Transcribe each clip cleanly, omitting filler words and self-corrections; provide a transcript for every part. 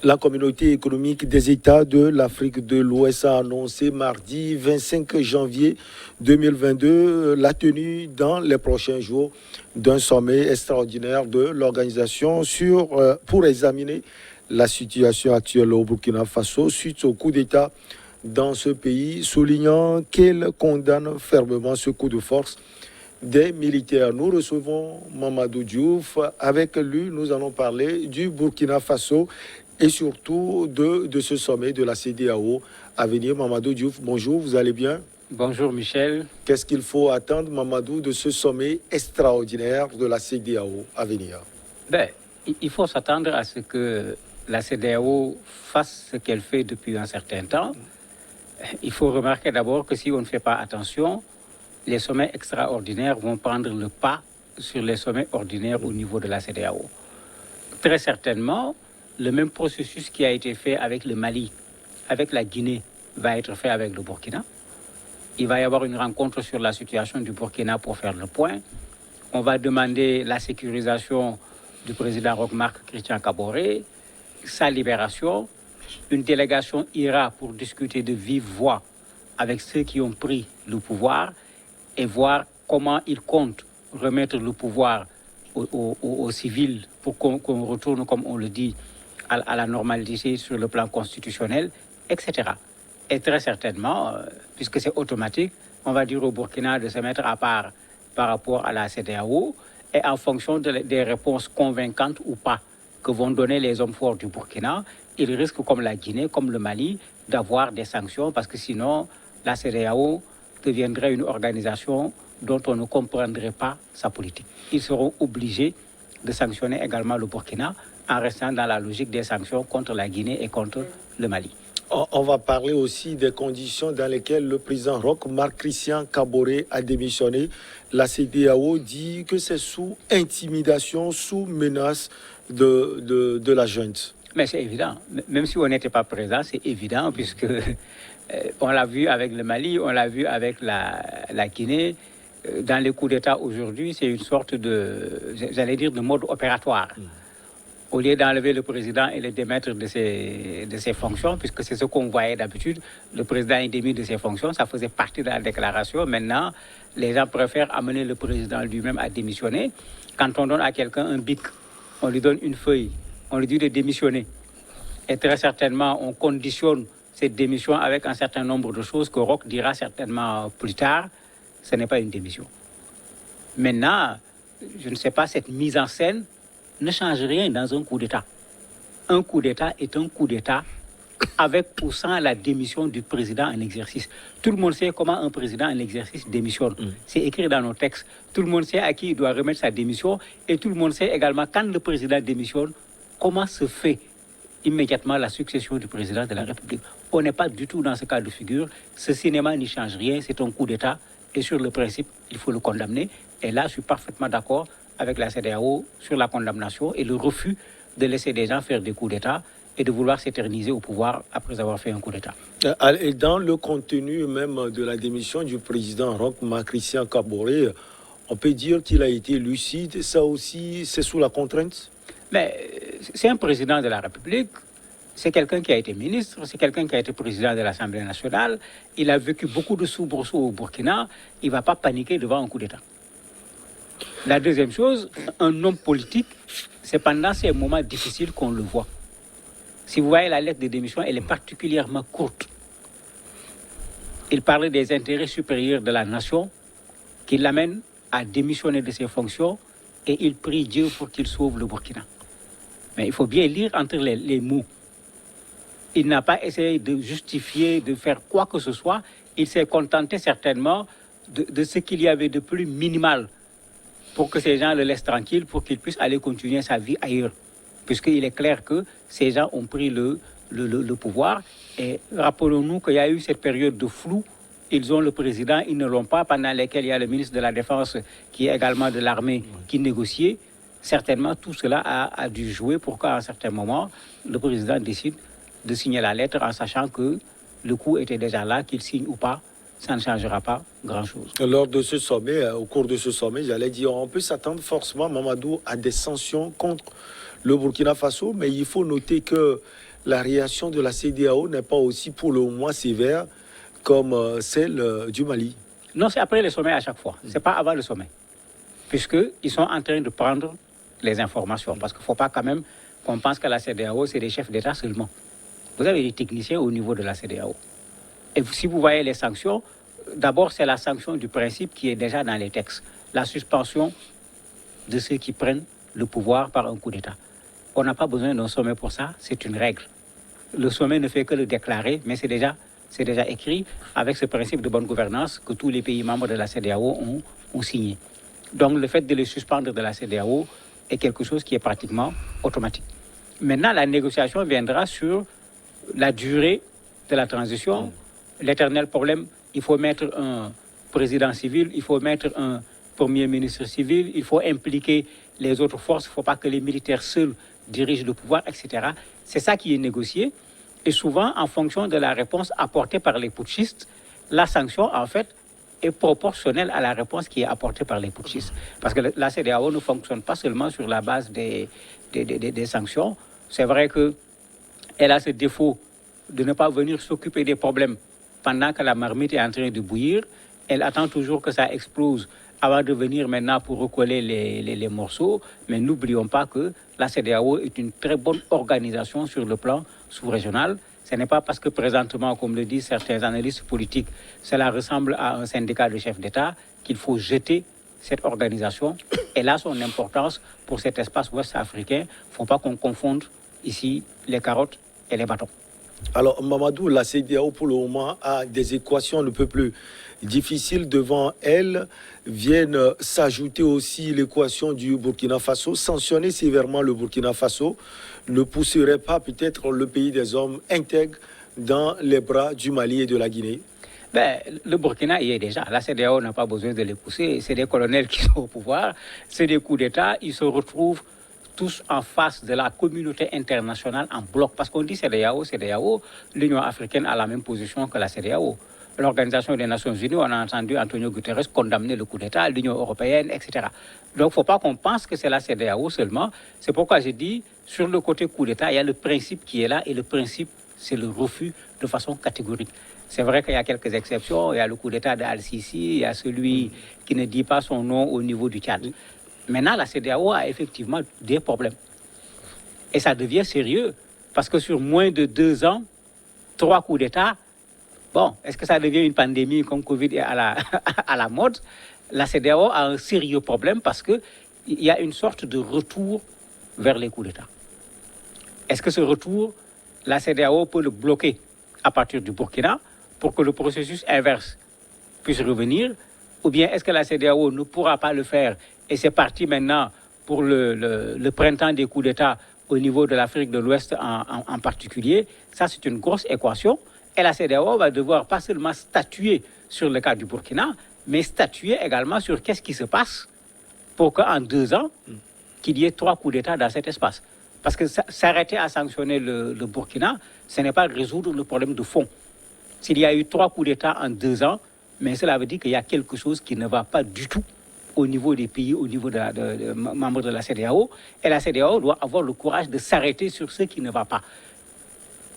La communauté économique des États de l'Afrique de l'Ouest a annoncé mardi 25 janvier 2022 la tenue dans les prochains jours d'un sommet extraordinaire de l'organisation pour examiner la situation actuelle au Burkina Faso suite au coup d'État dans ce pays, soulignant qu'elle condamne fermement ce coup de force des militaires. Nous recevons Mamadou Diouf. Avec lui, nous allons parler du Burkina Faso et surtout de ce sommet de la CEDEAO à venir. Mamadou Diouf, bonjour, vous allez bien? Bonjour Michel. Qu'est-ce qu'il faut attendre, Mamadou, de ce sommet extraordinaire de la CEDEAO à venir? Il faut s'attendre à ce que la CEDEAO fasse ce qu'elle fait depuis un certain temps. Il faut remarquer d'abord que si on ne fait pas attention, les sommets extraordinaires vont prendre le pas sur les sommets ordinaires au niveau de la CEDEAO. Très certainement, le même processus qui a été fait avec le Mali, avec la Guinée, va être fait avec le Burkina. Il va y avoir une rencontre sur la situation du Burkina pour faire le point. On va demander la sécurisation du président Roch-Marc Christian Kaboré, sa libération. Une délégation ira pour discuter de vive voix avec ceux qui ont pris le pouvoir et voir comment ils comptent remettre le pouvoir aux civils pour qu'on retourne, comme on le dit, à la normalité sur le plan constitutionnel, etc. Et très certainement, puisque c'est automatique, on va dire au Burkina de se mettre à part par rapport à la CEDEAO et en fonction des réponses convaincantes ou pas que vont donner les hommes forts du Burkina, ils risquent, comme la Guinée, comme le Mali, d'avoir des sanctions parce que sinon, la CEDEAO deviendrait une organisation dont on ne comprendrait pas sa politique. Ils seront obligés de sanctionner également le Burkina en restant dans la logique des sanctions contre la Guinée et contre le Mali. On va parler aussi des conditions dans lesquelles le président Roch-Marc Christian Kaboré a démissionné. La CEDEAO dit que c'est sous intimidation, sous menace de la junte. Mais c'est évident. Même si on n'était pas présent, c'est évident puisque on l'a vu avec le Mali, on l'a vu avec la Guinée. Dans les coups d'État aujourd'hui, c'est une sorte de mode opératoire. Au lieu d'enlever le président et le démettre de ses fonctions, puisque c'est ce qu'on voyait d'habitude, le président est démis de ses fonctions, ça faisait partie de la déclaration. Maintenant, les gens préfèrent amener le président lui-même à démissionner. Quand on donne à quelqu'un un bic, on lui donne une feuille, on lui dit de démissionner. Et très certainement, on conditionne cette démission avec un certain nombre de choses que Roch dira certainement plus tard. Ce n'est pas une démission. Maintenant, je ne sais pas, cette mise en scène ne change rien dans un coup d'État. Un coup d'État est un coup d'État avec ou sans la démission du président en exercice. Tout le monde sait comment un président en exercice démissionne. C'est écrit dans nos textes. Tout le monde sait à qui il doit remettre sa démission et tout le monde sait également quand le président démissionne, comment se fait immédiatement la succession du président de la République. On n'est pas du tout dans ce cas de figure. Ce cinéma n'y change rien, c'est un coup d'État et sur le principe, il faut le condamner. Et là, je suis parfaitement d'accord avec la CEDEAO sur la condamnation et le refus de laisser des gens faire des coups d'État et de vouloir s'éterniser au pouvoir après avoir fait un coup d'État. Et dans le contenu même de la démission du président Roch-Marc Christian Kaboré, on peut dire qu'il a été lucide. Ça aussi, c'est sous la contrainte? Mais c'est un président de la République, c'est quelqu'un qui a été ministre, c'est quelqu'un qui a été président de l'Assemblée nationale. Il a vécu beaucoup de soubresauts au Burkina. Il ne va pas paniquer devant un coup d'État. La deuxième chose, un homme politique, c'est pendant ces moments difficiles qu'on le voit. Si vous voyez la lettre de démission, elle est particulièrement courte. Il parlait des intérêts supérieurs de la nation qui l'amènent à démissionner de ses fonctions et il prie Dieu pour qu'il sauve le Burkina. Mais il faut bien lire entre les mots. Il n'a pas essayé de justifier, de faire quoi que ce soit. Il s'est contenté certainement de ce qu'il y avait de plus minimal pour que ces gens le laissent tranquille, pour qu'il puisse aller continuer sa vie ailleurs. Puisqu'il est clair que ces gens ont pris le pouvoir. Et rappelons-nous qu'il y a eu cette période de flou. Ils ont le président, ils ne l'ont pas, pendant lesquels il y a le ministre de la Défense, qui est également de l'armée, qui négociait. Certainement, tout cela a dû jouer pour qu'à un certain moment, le président décide de signer la lettre en sachant que le coup était déjà là, qu'il signe ou pas, ça ne changera pas grand-chose. Lors de ce sommet, au cours de ce sommet, j'allais dire, on peut s'attendre forcément, Mamadou, à des sanctions contre le Burkina Faso, mais il faut noter que la réaction de la CEDEAO n'est pas aussi pour le moins sévère comme celle du Mali. Non, c'est après le sommet à chaque fois. Ce n'est pas avant le sommet. Puisqu'ils sont en train de prendre les informations. Parce qu'il ne faut pas quand même qu'on pense que la CEDEAO, c'est des chefs d'État seulement. Vous avez des techniciens au niveau de la CEDEAO. Et si vous voyez les sanctions, d'abord, c'est la sanction du principe qui est déjà dans les textes. La suspension de ceux qui prennent le pouvoir par un coup d'État. On n'a pas besoin d'un sommet pour ça, c'est une règle. Le sommet ne fait que le déclarer, mais c'est déjà écrit avec ce principe de bonne gouvernance que tous les pays membres de la CEDEAO ont signé. Donc le fait de les suspendre de la CEDEAO est quelque chose qui est pratiquement automatique. Maintenant, la négociation viendra sur la durée de la transition. L'éternel problème, il faut mettre un président civil, il faut mettre un premier ministre civil, il faut impliquer les autres forces, il ne faut pas que les militaires seuls dirigent le pouvoir, etc. C'est ça qui est négocié. Et souvent, en fonction de la réponse apportée par les putschistes, la sanction, en fait, est proportionnelle à la réponse qui est apportée par les putschistes. Parce que la CEDEAO ne fonctionne pas seulement sur la base des sanctions. C'est vrai qu'elle a ce défaut de ne pas venir s'occuper des problèmes pendant que la marmite est en train de bouillir. Elle attend toujours que ça explose avant de venir maintenant pour recoller les morceaux. Mais n'oublions pas que la CEDEAO est une très bonne organisation sur le plan sous-régional. Ce n'est pas parce que présentement, comme le disent certains analystes politiques, cela ressemble à un syndicat de chefs d'État qu'il faut jeter cette organisation. Elle a son importance pour cet espace ouest africain. Il ne faut pas qu'on confonde ici les carottes et les bâtons. Alors, Mamadou, la CEDEAO, pour le moment, a des équations un peu plus difficiles devant elle. Viennent s'ajouter aussi l'équation du Burkina Faso. Sanctionner sévèrement le Burkina Faso ne pousserait pas peut-être le pays des hommes intègres dans les bras du Mali et de la Guinée? Le Burkina y est déjà. La CEDEAO n'a pas besoin de les pousser. C'est des colonels qui sont au pouvoir. C'est des coups d'État. Ils se retrouvent tous en face de la communauté internationale en bloc. Parce qu'on dit CEDEAO, l'Union africaine a la même position que la CEDEAO. L'Organisation des Nations Unies, on a entendu Antonio Guterres condamner le coup d'État, l'Union européenne, etc. Donc, il ne faut pas qu'on pense que c'est la CEDEAO seulement. C'est pourquoi j'ai dit, sur le côté coup d'État, il y a le principe qui est là, et le principe, c'est le refus de façon catégorique. C'est vrai qu'il y a quelques exceptions. Il y a le coup d'État d'Al-Sisi, il y a celui qui ne dit pas son nom au niveau du Tchad. Maintenant, la CEDEAO a effectivement des problèmes. Et ça devient sérieux, parce que sur moins de 2 ans, 3 coups d'État, bon, est-ce que ça devient une pandémie comme Covid est à la mode? La CEDEAO a un sérieux problème parce qu'il y a une sorte de retour vers les coups d'État. Est-ce que ce retour, la CEDEAO peut le bloquer à partir du Burkina pour que le processus inverse puisse revenir? Ou bien est-ce que la CEDEAO ne pourra pas le faire? Et c'est parti maintenant pour le printemps des coups d'État au niveau de l'Afrique de l'Ouest en particulier. Ça, c'est une grosse équation. Et la CEDEAO va devoir pas seulement statuer sur le cas du Burkina, mais statuer également sur qu'est-ce qui se passe pour qu'en 2 ans, qu'il y ait 3 coups d'État dans cet espace. Parce que s'arrêter à sanctionner le Burkina, ce n'est pas résoudre le problème de fond. S'il y a eu 3 coups d'État en 2 ans, mais cela veut dire qu'il y a quelque chose qui ne va pas du tout au niveau des pays, au niveau de membres de la CEDEAO. Et la CEDEAO doit avoir le courage de s'arrêter sur ce qui ne va pas.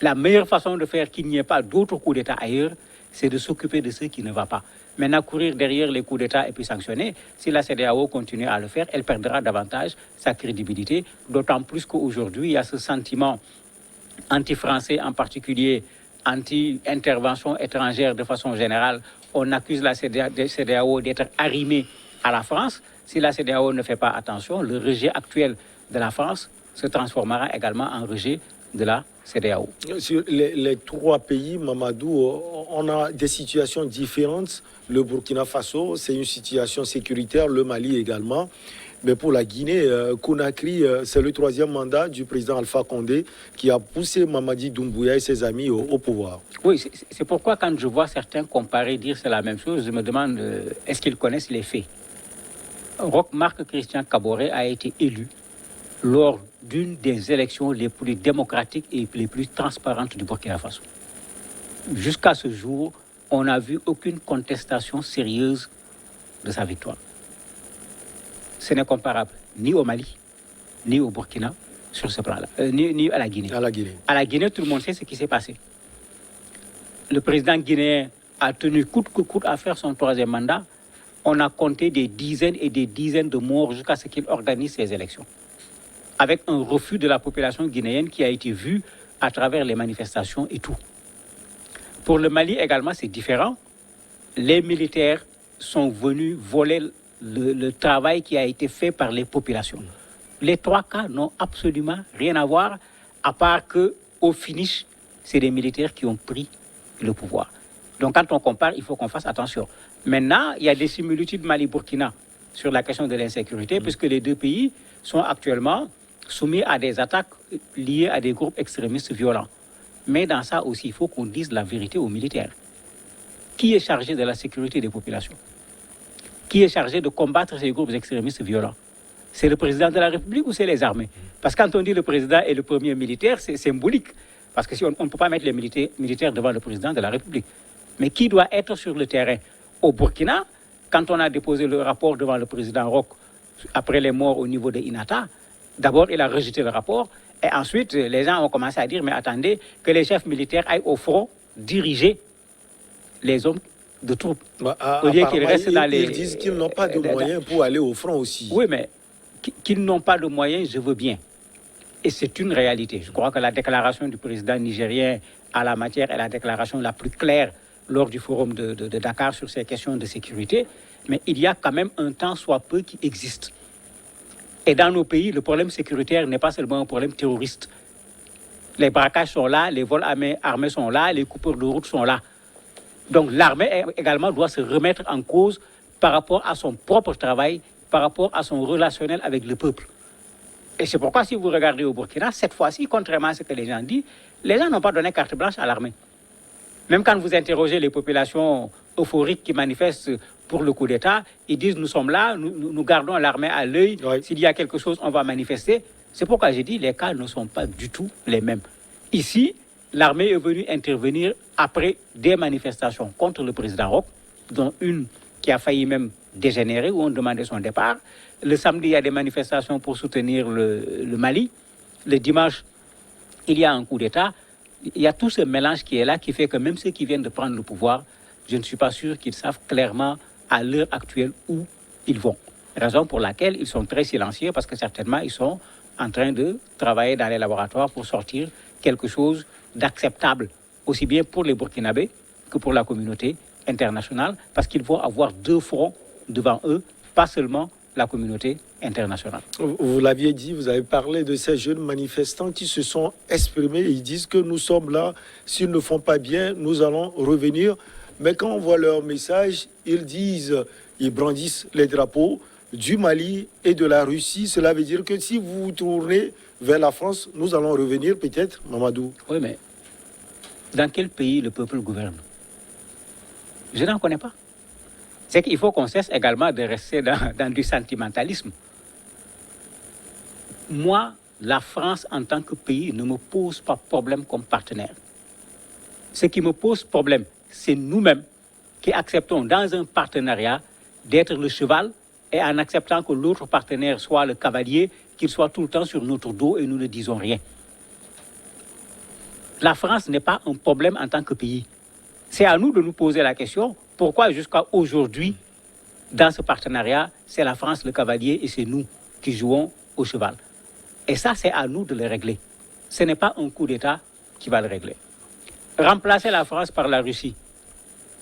La meilleure façon de faire qu'il n'y ait pas d'autres coups d'État ailleurs, c'est de s'occuper de ce qui ne va pas. Maintenant, courir derrière les coups d'État et puis sanctionner, si la CEDEAO continue à le faire, elle perdra davantage sa crédibilité, d'autant plus qu'aujourd'hui, il y a ce sentiment anti-français, en particulier anti-intervention étrangère de façon générale. On accuse la CEDEAO d'être arrimée à la France. Si la CEDEAO ne fait pas attention, le rejet actuel de la France se transformera également en rejet de la CEDEAO. Sur les 3 pays, Mamadou, on a des situations différentes. Le Burkina Faso, c'est une situation sécuritaire, le Mali également. Mais pour la Guinée, Conakry, c'est le 3e mandat du président Alpha Condé qui a poussé Mamadi Doumbouya et ses amis au pouvoir. Oui, c'est pourquoi quand je vois certains comparer, dire c'est la même chose, je me demande est-ce qu'ils connaissent les faits. Marc Christian Kaboré a été élu lors d'une des élections les plus démocratiques et les plus transparentes du Burkina Faso. Jusqu'à ce jour, on n'a vu aucune contestation sérieuse de sa victoire. Ce n'est comparable ni au Mali, ni au Burkina, sur ce plan-là, ni à la Guinée. À la Guinée. À la Guinée, tout le monde sait ce qui s'est passé. Le président guinéen a tenu coûte que coûte à faire son troisième mandat. On a compté des dizaines et des dizaines de morts jusqu'à ce qu'il organise ses élections. Avec un refus de la population guinéenne qui a été vu à travers les manifestations et tout. Pour le Mali également, c'est différent. Les militaires sont venus voler le travail qui a été fait par les populations. Les trois cas n'ont absolument rien à voir, à part qu'au finish, c'est les militaires qui ont pris le pouvoir. Donc quand on compare, il faut qu'on fasse attention. Maintenant, il y a des similitudes Mali-Burkina sur la question de l'insécurité, puisque les deux pays sont actuellement soumis à des attaques liées à des groupes extrémistes violents. Mais dans ça aussi, il faut qu'on dise la vérité aux militaires. Qui est chargé de la sécurité des populations? Qui est chargé de combattre ces groupes extrémistes violents? C'est le président de la République ou c'est les armées? Parce que quand on dit le président est le premier militaire, c'est symbolique. Parce que si on ne peut pas mettre les militaires devant le président de la République. Mais qui doit être sur le terrain? Au Burkina, quand on a déposé le rapport devant le président Roch, après les morts au niveau de Inata, d'abord il a rejeté le rapport, et ensuite les gens ont commencé à dire, mais attendez, que les chefs militaires aillent au front diriger les hommes de troupes. Au lieu qu'ils restent dans les... Ils disent qu'ils n'ont pas de moyens pour aller au front aussi. Oui, mais qu'ils n'ont pas de moyens, je veux bien. Et c'est une réalité. Je crois que la déclaration du président nigérien à la matière est la déclaration la plus claire lors du forum de Dakar sur ces questions de sécurité. Mais il y a quand même un temps soit peu qui existe. Et dans nos pays, le problème sécuritaire n'est pas seulement un problème terroriste. Les braquages sont là, les vols armés sont là, les coupures de route sont là. Donc l'armée également doit se remettre en cause par rapport à son propre travail, par rapport à son relationnel avec le peuple. Et c'est pourquoi si vous regardez au Burkina, cette fois-ci, contrairement à ce que les gens disent, les gens n'ont pas donné carte blanche à l'armée. Même quand vous interrogez les populations euphoriques qui manifestent pour le coup d'État, ils disent nous sommes là, nous gardons l'armée à l'œil, oui. S'il y a quelque chose, on va manifester. C'est pourquoi j'ai dit les cas ne sont pas du tout les mêmes. Ici, l'armée est venue intervenir après des manifestations contre le président Roch, dont une qui a failli même dégénérer, où on demandait son départ. Le samedi, il y a des manifestations pour soutenir le Mali. Le dimanche, il y a un coup d'État. Il y a tout ce mélange qui est là, qui fait que même ceux qui viennent de prendre le pouvoir, je ne suis pas sûr qu'ils savent clairement à l'heure actuelle où ils vont. Raison pour laquelle ils sont très silencieux, parce que certainement, ils sont en train de travailler dans les laboratoires pour sortir quelque chose d'acceptable, aussi bien pour les Burkinabés que pour la communauté internationale, parce qu'ils vont avoir deux fronts devant eux, pas seulement la communauté internationale. Vous l'aviez dit, vous avez parlé de ces jeunes manifestants qui se sont exprimés. Ils disent que nous sommes là, s'ils ne font pas bien, nous allons revenir. Mais quand on voit leur message, ils disent, ils brandissent les drapeaux du Mali et de la Russie. Cela veut dire que si vous vous tournez vers la France, nous allons revenir peut-être, Mamadou. Oui, mais dans quel pays le peuple gouverne? Je n'en connais pas. C'est qu'il faut qu'on cesse également de rester dans du sentimentalisme. Moi, la France en tant que pays ne me pose pas problème comme partenaire. Ce qui me pose problème, c'est nous-mêmes qui acceptons dans un partenariat d'être le cheval et en acceptant que l'autre partenaire soit le cavalier, qu'il soit tout le temps sur notre dos et nous ne disons rien. La France n'est pas un problème en tant que pays. C'est à nous de nous poser la question, pourquoi jusqu'à aujourd'hui, dans ce partenariat, c'est la France le cavalier et c'est nous qui jouons au cheval. Et ça, c'est à nous de le régler. Ce n'est pas un coup d'État qui va le régler. Remplacer la France par la Russie.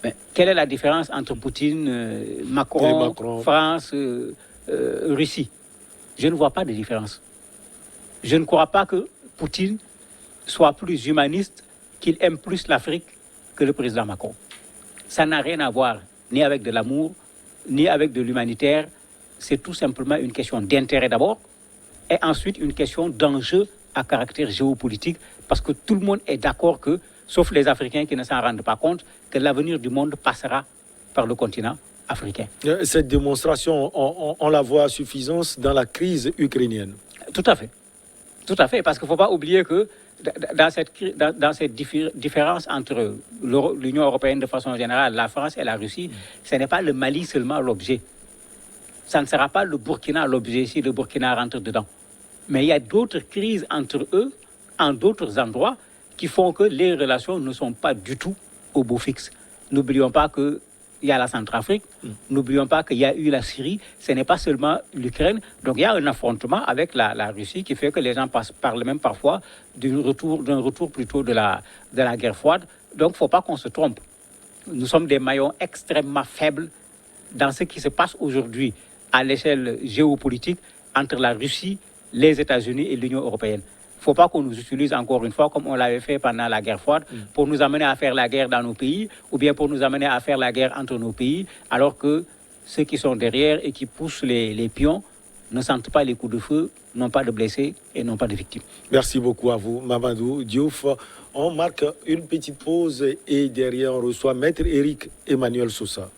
Mais quelle est la différence entre Poutine, Macron, France, Russie? Je ne vois pas de différence. Je ne crois pas que Poutine soit plus humaniste, qu'il aime plus l'Afrique que le président Macron. Ça n'a rien à voir ni avec de l'amour, ni avec de l'humanitaire. C'est tout simplement une question d'intérêt d'abord, et ensuite une question d'enjeu à caractère géopolitique, parce que tout le monde est d'accord que, sauf les Africains qui ne s'en rendent pas compte, que l'avenir du monde passera par le continent africain. Cette démonstration, on la voit à suffisance dans la crise ukrainienne. Tout à fait. Tout à fait, parce qu'il ne faut pas oublier que dans cette différence entre l'Union européenne de façon générale, la France et la Russie, ce n'est pas le Mali seulement l'objet. Ça ne sera pas le Burkina l'objet si le Burkina rentre dedans. Mais il y a d'autres crises entre eux, en d'autres endroits, qui font que les relations ne sont pas du tout au beau fixe. N'oublions pas qu'il y a la Centrafrique, n'oublions pas qu'il y a eu la Syrie, ce n'est pas seulement l'Ukraine. Donc il y a un affrontement avec la Russie qui fait que les gens parlent même parfois d'un retour plutôt de la guerre froide. Donc il ne faut pas qu'on se trompe. Nous sommes des maillons extrêmement faibles dans ce qui se passe aujourd'hui à l'échelle géopolitique entre la Russie, les États-Unis et l'Union européenne. Il ne faut pas qu'on nous utilise encore une fois, comme on l'avait fait pendant la guerre froide, pour nous amener à faire la guerre dans nos pays, ou bien pour nous amener à faire la guerre entre nos pays, alors que ceux qui sont derrière et qui poussent les pions ne sentent pas les coups de feu, n'ont pas de blessés et n'ont pas de victimes. Merci beaucoup à vous, Mamadou Diouf. On marque une petite pause et derrière on reçoit Maître Éric Emmanuel Sousa.